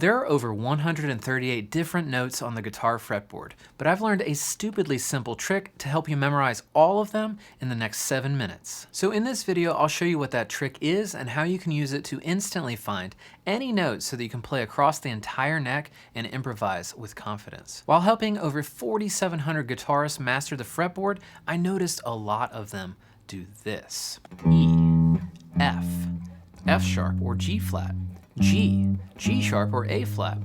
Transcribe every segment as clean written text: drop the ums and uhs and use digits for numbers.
There are over 138 different notes on the guitar fretboard, but I've learned a stupidly simple trick to help you memorize all of them in the next 7 minutes. So in this video, I'll show you what that trick is and how you can use it to instantly find any notes so that you can play across the entire neck and improvise with confidence. While helping over 4,700 guitarists master the fretboard, I noticed a lot of them do this. E, F, F sharp or G flat, G, G sharp or A flat,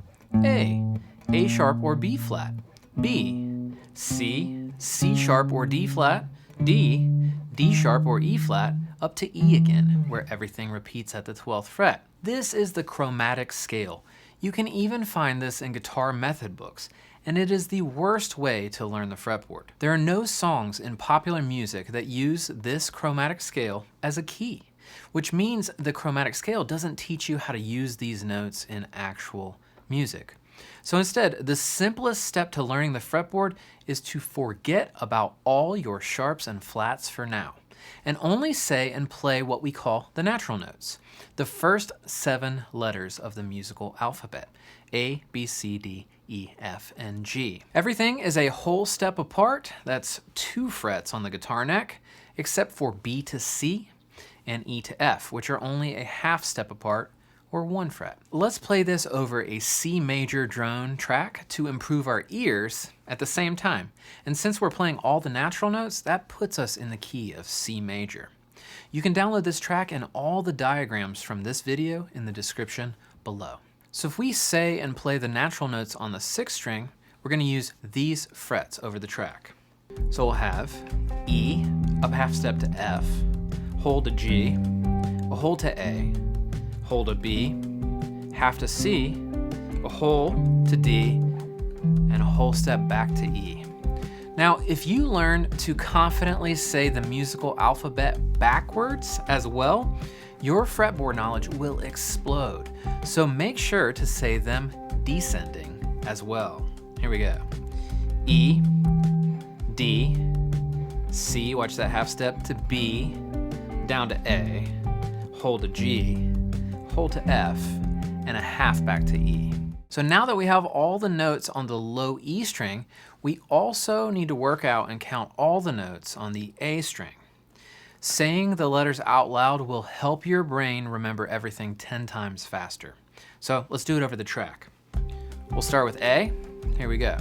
A sharp or B flat, B, C, C sharp or D flat, D, D sharp or E flat, up to E again, where everything repeats at the 12th fret. This is the chromatic scale. You can even find this in guitar method books, and it is the worst way to learn the fretboard. There are no songs in popular music that use this chromatic scale as a key, which means the chromatic scale doesn't teach you how to use these notes in actual music. So instead, the simplest step to learning the fretboard is to forget about all your sharps and flats for now, and only say and play what we call the natural notes, the first 7 letters of the musical alphabet, A, B, C, D, E, F, and G. Everything is a whole step apart. That's 2 frets on the guitar neck, except for B to C and E to F, which are only a half step apart, or 1 fret. Let's play this over a C major drone track to improve our ears at the same time. And since we're playing all the natural notes, that puts us in the key of C major. You can download this track and all the diagrams from this video in the description below. So if we say and play the natural notes on the 6th string, we're going to use these frets over the track. So we'll have E, up half step to F, hold a G, a hold to A, hold a B, half to C, a whole to D, and a whole step back to E. Now, if you learn to confidently say the musical alphabet backwards as well, your fretboard knowledge will explode. So make sure to say them descending as well. Here we go. E, D, C, watch that half step to B, down to A, hold a G, hold to F, and a half back to E. So now that we have all the notes on the low E string, we also need to work out and count all the notes on the A string. Saying the letters out loud will help your brain remember everything 10 times faster. So let's do it over the track. We'll start with A. Here we go.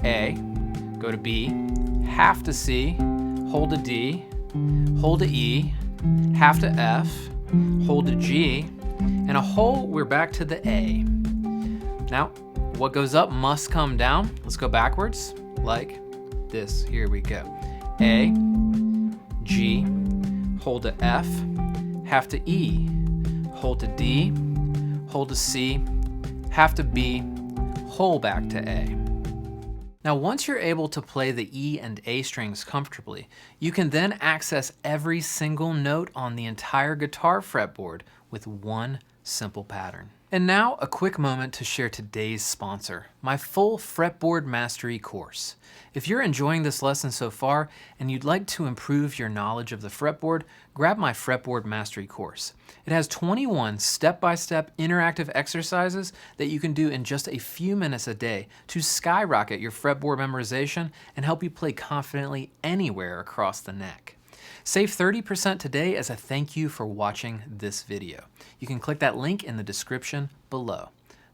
A, go to B, half to C, hold to D, hold to E, half to F, hold to G, and a whole, we're back to the A. Now, what goes up must come down. Let's go backwards, like this. Here we go. A, G, hold to F, half to E, hold to D, hold to C, half to B, whole back to A. Now, once you're able to play the E and A strings comfortably, you can then access every single note on the entire guitar fretboard with one simple pattern. And now, a quick moment to share today's sponsor, my full fretboard mastery course. If you're enjoying this lesson so far and you'd like to improve your knowledge of the fretboard, grab my fretboard mastery course. It has 21 step-by-step interactive exercises that you can do in just a few minutes a day to skyrocket your fretboard memorization and help you play confidently anywhere across the neck. Save 30% today as a thank you for watching this video. You can click that link in the description below.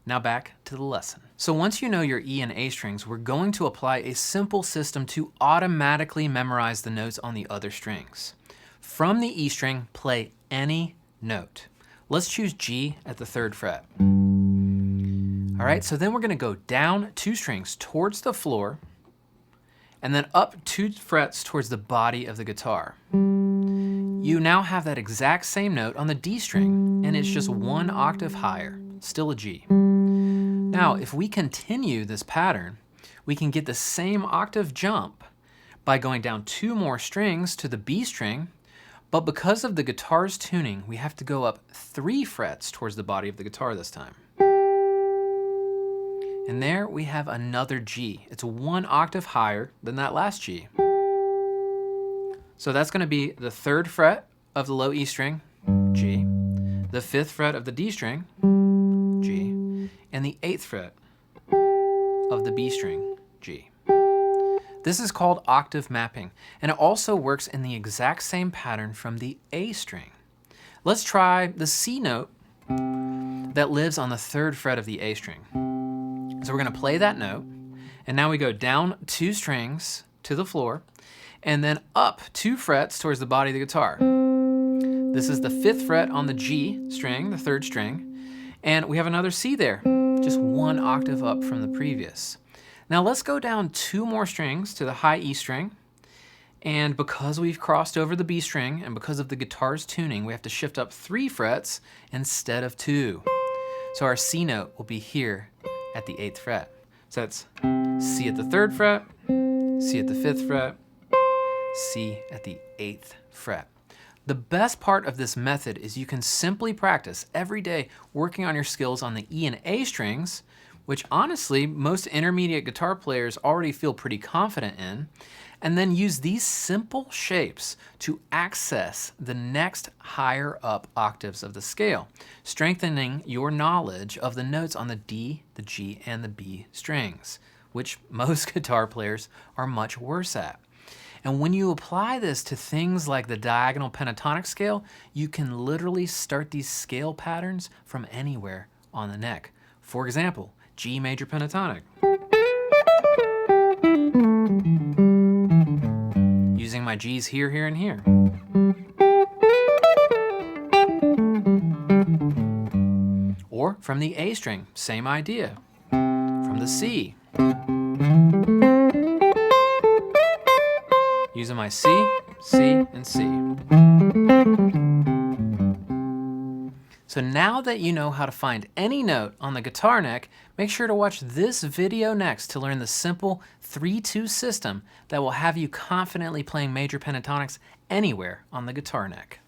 Now back to the lesson. So once you know your E and A strings, we're going to apply a simple system to automatically memorize the notes on the other strings. From the E string, play any note. Let's choose G at the 3rd fret. All right, so then we're going to go down 2 strings towards the floor, and then up 2 frets towards the body of the guitar. You now have that exact same note on the D string, and it's just 1 octave higher, still a G. Now, if we continue this pattern, we can get the same octave jump by going down 2 more strings to the B string, but because of the guitar's tuning, we have to go up 3 frets towards the body of the guitar this time. And there we have another G. It's 1 octave higher than that last G. So that's going to be the 3rd fret of the low E string, G, the 5th fret of the D string, G, and the 8th fret of the B string, G. This is called octave mapping, and it also works in the exact same pattern from the A string. Let's try the C note that lives on the 3rd fret of the A string. So we're going to play that note, and now we go down 2 strings to the floor, and then up 2 frets towards the body of the guitar. This is the 5th fret on the G string, the 3rd string, and we have another C there, just 1 octave up from the previous. Now let's go down 2 more strings to the high E string, and because we've crossed over the B string and because of the guitar's tuning, we have to shift up 3 frets instead of 2. So our C note will be here at the 8th fret. So that's C at the 3rd fret, C at the 5th fret, C at the 8th fret. The best part of this method is you can simply practice every day working on your skills on the E and A strings, which honestly most intermediate guitar players already feel pretty confident in, and then use these simple shapes to access the next higher up octaves of the scale, strengthening your knowledge of the notes on the D, the G, and the B strings, which most guitar players are much worse at. And when you apply this to things like the diagonal pentatonic scale, you can literally start these scale patterns from anywhere on the neck. For example, G major pentatonic. Using my G's here, here, and here. Or from the A string, same idea. From the C. Using my C, C, and C. So now that you know how to find any note on the guitar neck, make sure to watch this video next to learn the simple 3-2 system that will have you confidently playing major pentatonics anywhere on the guitar neck.